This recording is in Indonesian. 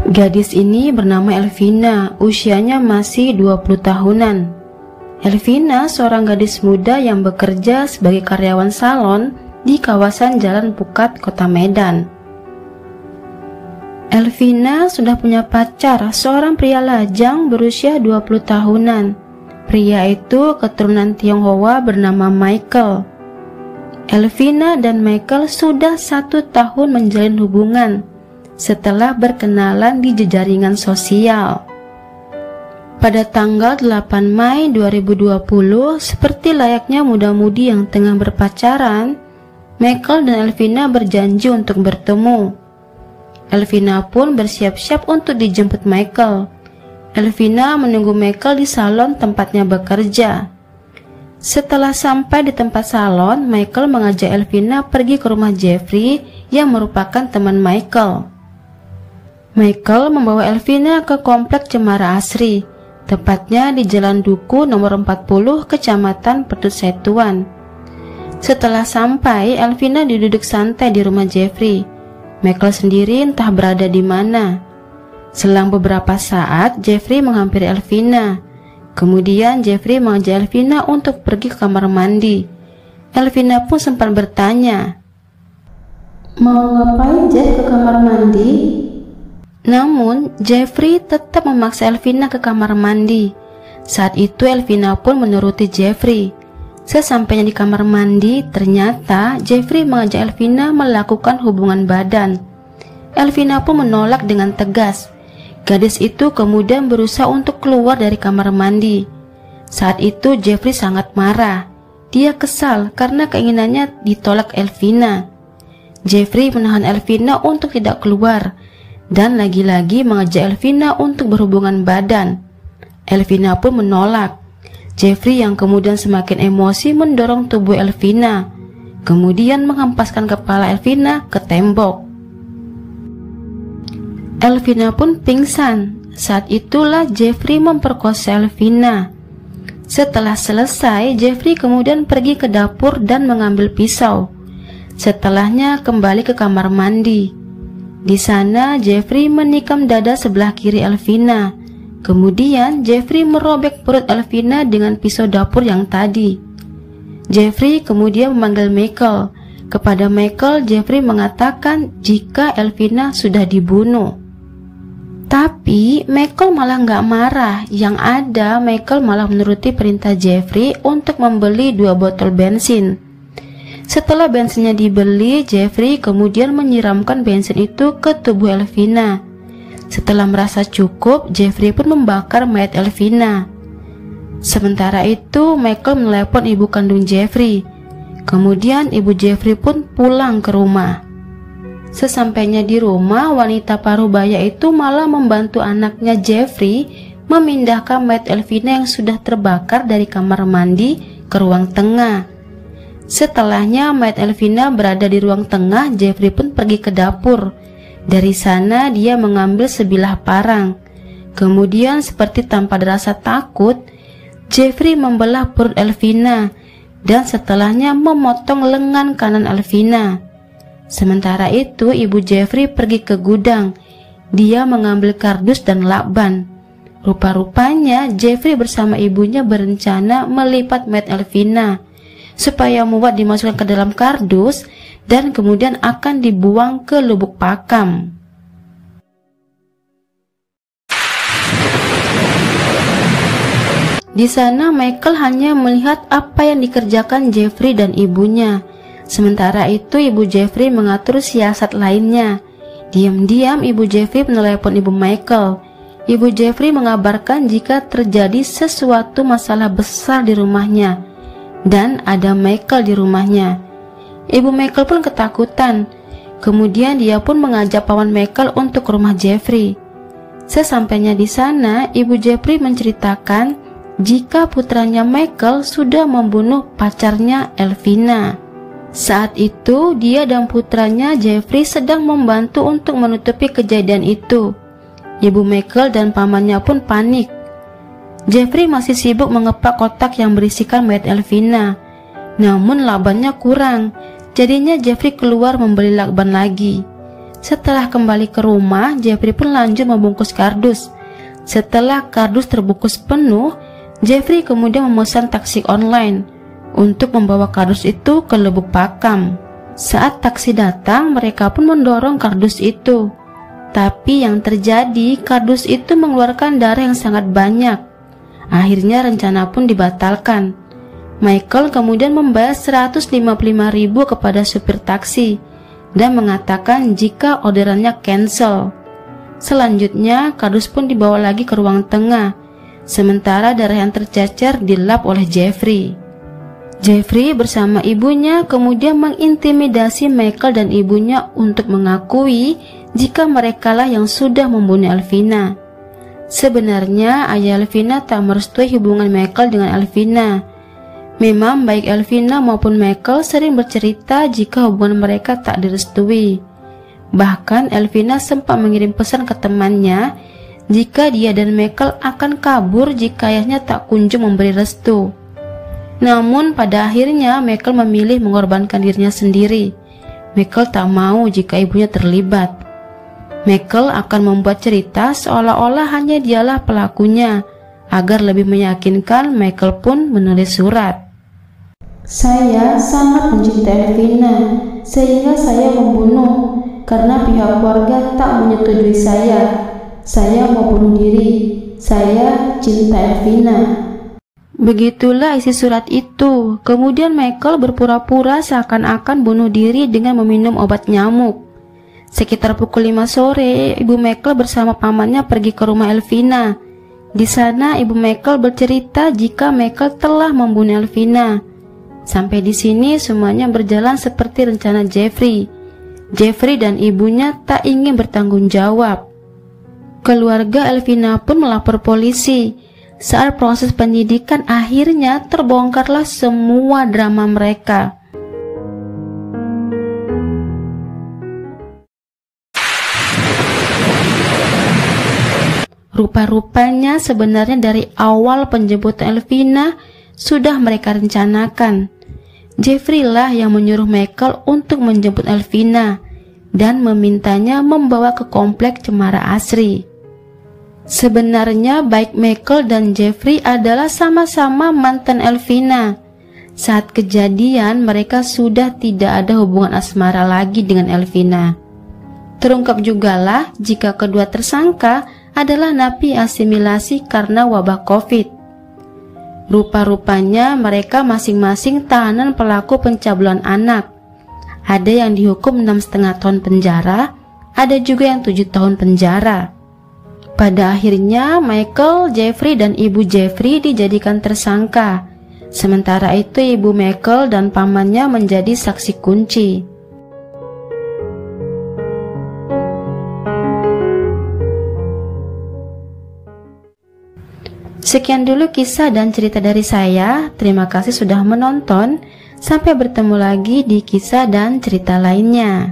Gadis ini bernama Elvina, usianya masih 20 tahunan. Elvina seorang gadis muda yang bekerja sebagai karyawan salon di kawasan Jalan Pukat, Kota Medan. Elvina sudah punya pacar, seorang pria lajang berusia 20 tahunan. Pria itu keturunan Tionghoa bernama Michael. Elvina dan Michael sudah 1 tahun menjalin hubungan setelah berkenalan di jejaringan sosial. Pada tanggal 8 Mei 2020, seperti layaknya muda-mudi yang tengah berpacaran, Michael dan Elvina berjanji untuk bertemu. Elvina pun bersiap-siap untuk dijemput Michael. Elvina menunggu Michael di salon tempatnya bekerja. Setelah sampai di tempat salon, Michael mengajak Elvina pergi ke rumah Jeffrey yang merupakan teman Michael. Michael membawa Elvina ke komplek Cemara Asri, tepatnya di Jalan Duku nomor 40, Kecamatan Pedut Setuan. Setelah sampai, Elvina duduk santai di rumah Jeffrey. Michael sendiri entah berada di mana. Selang beberapa saat, Jeffrey menghampiri Elvina. Kemudian Jeffrey mengajak Elvina untuk pergi ke kamar mandi. Elvina pun sempat bertanya, "Mau ngapain, Jeff, ke kamar mandi?" Namun, Jeffrey tetap memaksa Elvina ke kamar mandi. Saat itu Elvina pun menuruti Jeffrey. Sesampainya di kamar mandi, ternyata Jeffrey mengajak Elvina melakukan hubungan badan. Elvina pun menolak dengan tegas. Gadis itu kemudian berusaha untuk keluar dari kamar mandi. Saat itu Jeffrey sangat marah. Dia kesal karena keinginannya ditolak Elvina. Jeffrey menahan Elvina untuk tidak keluar dan lagi-lagi mengajak Elvina untuk berhubungan badan. Elvina pun menolak. Jeffrey yang kemudian semakin emosi mendorong tubuh Elvina, kemudian menghempaskan kepala Elvina ke tembok. Elvina pun pingsan. Saat itulah Jeffrey memperkosa Elvina. Setelah selesai, Jeffrey kemudian pergi ke dapur dan mengambil pisau. Setelahnya kembali ke kamar mandi. Di sana Jeffrey menikam dada sebelah kiri Elvina. Kemudian Jeffrey merobek perut Elvina dengan pisau dapur yang tadi. Jeffrey kemudian memanggil Michael. Kepada Michael, Jeffrey mengatakan jika Elvina sudah dibunuh. Tapi Michael malah nggak marah. Yang ada Michael malah menuruti perintah Jeffrey untuk membeli 2 botol bensin. Setelah bensinnya dibeli, Jeffrey kemudian menyiramkan bensin itu ke tubuh Elvina. Setelah merasa cukup, Jeffrey pun membakar mayat Elvina. Sementara itu Michael menelepon ibu kandung Jeffrey. Kemudian ibu Jeffrey pun pulang ke rumah. Sesampainya di rumah, wanita parubaya itu malah membantu anaknya Jeffrey memindahkan mayat Elvina yang sudah terbakar dari kamar mandi ke ruang tengah. Setelahnya mayat Elvina berada di ruang tengah, Jeffrey pun pergi ke dapur. Dari sana dia mengambil sebilah parang. Kemudian seperti tanpa rasa takut, Jeffrey membelah perut Elvina dan setelahnya memotong lengan kanan Elvina. Sementara itu ibu Jeffrey pergi ke gudang. Dia mengambil kardus dan lakban. Rupa-rupanya Jeffrey bersama ibunya berencana melipat mayat Elvina supaya muat dimasukkan ke dalam kardus dan kemudian akan dibuang ke lubuk pakam. Di sana Michael hanya melihat apa yang dikerjakan Jeffrey dan ibunya. Sementara itu ibu Jeffrey mengatur siasat lainnya. Diam-diam ibu Jeffrey menelepon ibu Michael. Ibu Jeffrey mengabarkan jika terjadi sesuatu masalah besar di rumahnya dan ada Michael di rumahnya. Ibu Michael pun ketakutan. Kemudian dia pun mengajak paman Michael untuk ke rumah Jeffrey. Sesampainya di sana, ibu Jeffrey menceritakan jika putranya Michael sudah membunuh pacarnya Elvina. Saat itu dia dan putranya Jeffrey sedang membantu untuk menutupi kejadian itu. Ibu Michael dan pamannya pun panik. Jeffrey masih sibuk mengepak kotak yang berisikan mayat Elvina. Namun lakbannya kurang. Jadinya Jeffrey keluar membeli lakban lagi. Setelah kembali ke rumah, Jeffrey pun lanjut membungkus kardus. Setelah kardus terbungkus penuh, Jeffrey kemudian memesan taksi online untuk membawa kardus itu ke Lubuk Pakam. Saat taksi datang, mereka pun mendorong kardus itu. Tapi yang terjadi, kardus itu mengeluarkan darah yang sangat banyak. Akhirnya rencana pun dibatalkan. Michael kemudian membayar 155.000 kepada supir taksi dan mengatakan jika orderannya cancel. Selanjutnya, kardus pun dibawa lagi ke ruang tengah, sementara darah yang tercecer dilap oleh Jeffrey. Jeffrey bersama ibunya kemudian mengintimidasi Michael dan ibunya untuk mengakui jika merekalah yang sudah membunuh Elvina. Sebenarnya ayah Elvina tak merestui hubungan Michael dengan Elvina. Memang baik Elvina maupun Michael sering bercerita jika hubungan mereka tak direstui. Bahkan Elvina sempat mengirim pesan ke temannya jika dia dan Michael akan kabur jika ayahnya tak kunjung memberi restu. Namun pada akhirnya Michael memilih mengorbankan dirinya sendiri. Michael tak mau jika ibunya terlibat. Michael akan membuat cerita seolah-olah hanya dialah pelakunya. Agar lebih meyakinkan, Michael pun menulis surat. Saya sangat mencintai Elvina, sehingga saya membunuh karena pihak keluarga tak menyetujui saya. Saya mau bunuh diri. Saya cinta Elvina. Begitulah isi surat itu. Kemudian Michael berpura-pura seakan-akan bunuh diri dengan meminum obat nyamuk. Sekitar pukul 5 sore, ibu Michael bersama pamannya pergi ke rumah Elvina. Di sana ibu Michael bercerita jika Michael telah membunuh Elvina. Sampai di sini semuanya berjalan seperti rencana Jeffrey. Jeffrey dan ibunya tak ingin bertanggung jawab. Keluarga Elvina pun melapor polisi. Saat proses penyidikan akhirnya terbongkarlah semua drama mereka. Rupa-rupanya sebenarnya dari awal penjemputan Elvina sudah mereka rencanakan. Jeffrey lah yang menyuruh Michael untuk menjemput Elvina dan memintanya membawa ke komplek Cemara Asri. Sebenarnya baik Michael dan Jeffrey adalah sama-sama mantan Elvina. Saat kejadian mereka sudah tidak ada hubungan asmara lagi dengan Elvina. Terungkap jugalah jika kedua tersangka adalah napi asimilasi karena wabah COVID. Rupa-rupanya mereka masing-masing tahanan pelaku pencabulan anak. Ada yang dihukum 6,5 tahun penjara, ada juga yang 7 tahun penjara. Pada akhirnya Michael, Jeffrey dan ibu Jeffrey dijadikan tersangka. Sementara itu ibu Michael dan pamannya menjadi saksi kunci. Sekian dulu kisah dan cerita dari saya. Terima kasih sudah menonton. Sampai bertemu lagi di kisah dan cerita lainnya.